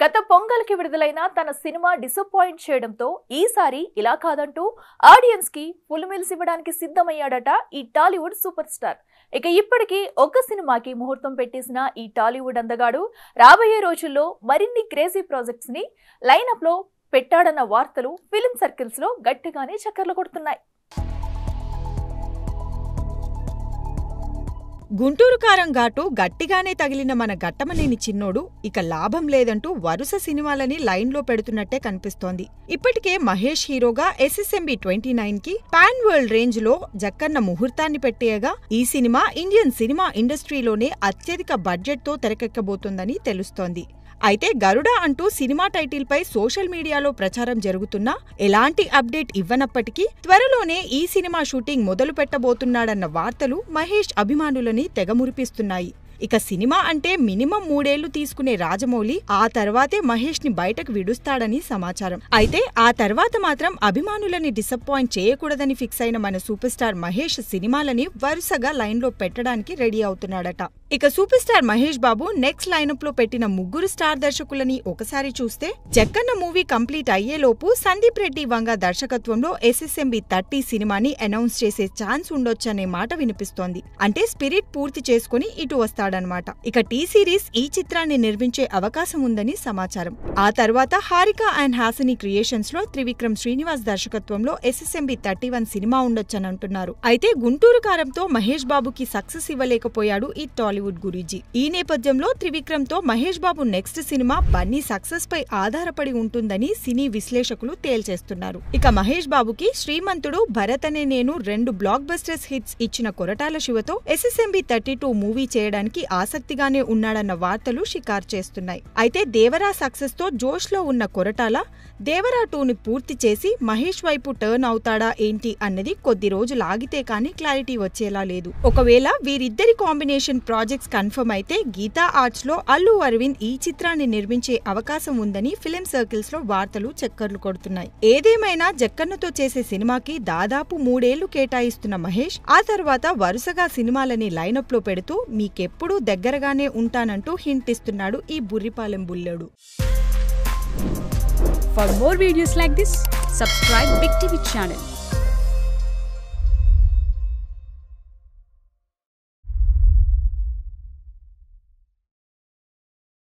గత పొంగల్కి విడుదలైన తన సినిమా డిసప్పాయింట్ చేయడంతో ఈసారి ఇలా కాదంటూ ఆడియన్స్ కి ఫుల్ మీల్స్ ఇవ్వడానికి సిద్ధమయ్యాడట ఈ టాలీవుడ్ సూపర్ స్టార్. ఇక ఇప్పటికీ ఒక సినిమాకి ముహూర్తం పెట్టేసిన ఈ టాలీవుడ్ అందగాడు రాబోయే రోజుల్లో మరిన్ని క్రేజీ ప్రాజెక్ట్స్ ని లైనప్ లో పెట్టాడన్న వార్తలు ఫిల్మ్ సర్కిల్స్ లో గట్టిగానే చక్కర్లు కొడుతున్నాయి. గుంటూరు కారం ఘాటు గట్టిగానే తగిలిన మన గట్టమనేని చిన్నోడు ఇక లాభం లేదంటూ వరుస సినిమాలని లైన్లో పెడుతున్నట్టే కనిపిస్తోంది. ఇప్పటికే మహేష్ హీరోగా SSMB 29కి పాన్ వరల్డ్ రేంజ్ లో జక్కన్న ముహూర్తాన్ని పెట్టేయగా ఈ సినిమా ఇండియన్ సినిమా ఇండస్ట్రీలోనే అత్యధిక బడ్జెట్ తో తెరకెక్కబోతోందని తెలుస్తోంది. అయితే గరుడ అంటూ సినిమా టైటిల్ పై సోషల్ మీడియాలో ప్రచారం జరుగుతున్నా ఎలాంటి అప్డేట్ ఇవ్వనప్పటికీ త్వరలోనే ఈ సినిమా షూటింగ్ మొదలు పెట్టబోతున్నాడన్న వార్తలు మహేష్ అభిమానులని తెగమురిపిస్తున్నాయి. ఇక సినిమా అంటే మినిమం 3 ఏళ్లు తీసుకునే రాజమౌళి ఆ తర్వాతే మహేష్ ని బయటకు విడుస్తాడని సమాచారం. అయితే ఆ తర్వాత మాత్రం అభిమానులని డిసప్పాయింట్ చేయకూడదని ఫిక్స్ అయిన మన సూపర్ స్టార్ మహేష్ సినిమాలని వరుసగా లైన్ లో పెట్టడానికి రెడీ అవుతున్నాడట. ఇక super star Mahesh Babu next lineup లో పెట్టిన ముగ్గురు స్టార్ దర్శకులని ఒకసారి చూస్తే జక్కన్న మూవీ కంప్లీట్ అయ్యేలోపు సందీప్ రెడ్డి వంగ దర్శకత్వంలో SSMB 30 సినిమాని అనౌన్స్ చేసే ఛాన్స్ ఉండొచ్చనే మాట వినిపిస్తోంది. అంటే స్పిరిట్ పూర్తి చేసుకుని ఇటు వస్తాడు. ఇక టీ సిరీస్ ఈ చిత్రాన్ని నిర్మించే అవకాశం ఉందని సమాచారం. ఆ తర్వాత హారిక అండ్ హాసిని క్రియేషన్స్ లో త్రివిక్రమ్ శ్రీనివాస్ దర్శకత్వంలో SSMB 31 సినిమా ఉండొచ్చని అంటున్నారు. అయితే గుంటూరు కారంతో మహేష్ బాబుకి సక్సెస్ ఇవ్వలేకపోయాడు ఈ టాలీవుడ్ గురూజీ. ఈ నేపథ్యంలో త్రివిక్రమ్ తో Mahesh Babu next cinema Bunny success పై ఆధారపడి ఉంటుందని సినీ విశ్లేషకులు తేల్చేస్తున్నారు. ఇక మహేష్ బాబుకి శ్రీమంతుడు, భరత్ అనే నేను 2 బ్లాక్ బస్టర్స్ హిట్స్ ఇచ్చిన కొరటాల శివతో SSMB 32 మూవీ చేయడానికి ఆసక్తిగానే ఉన్నాడన్న వార్తలు షికారు చేస్తున్నాయి. అయితే దేవరా సక్సెస్ తో జోష్ లో ఉన్న కొరటాల దేవరా 2ని పూర్తి చేసి మహేష్ వైపు టర్న్ అవుతాడా ఏంటి అన్నది కొద్ది రోజులు ఆగితే కానీ క్లారిటీ వచ్చేలా లేదు. ఒకవేళ వీరిద్దరి కాంబినేషన్ ప్రాజెక్ట్స్ కన్ఫర్మ్ అయితే గీతా ఆర్ట్స్ లో అల్లు అరవింద్ ఈ చిత్రాన్ని నిర్మించే అవకాశం ఉందని ఫిల్మ్ సర్కిల్స్ లో వార్తలు చక్కర్లు కొడుతున్నాయి. ఏదేమైనా జక్కన్నతో చేసే సినిమాకి దాదాపు 3 ఏళ్లు కేటాయిస్తున్న మహేష్ ఆ తర్వాత వరుసగా సినిమాలని లైనప్ లో పెడుతూ మీకెప్పుడు దగ్గరగానే ఉంటానంటూ హింట్ ఇస్తున్నాడు ఈ Burripalem Bullodu. For more videos like this, subscribe Big TV channel.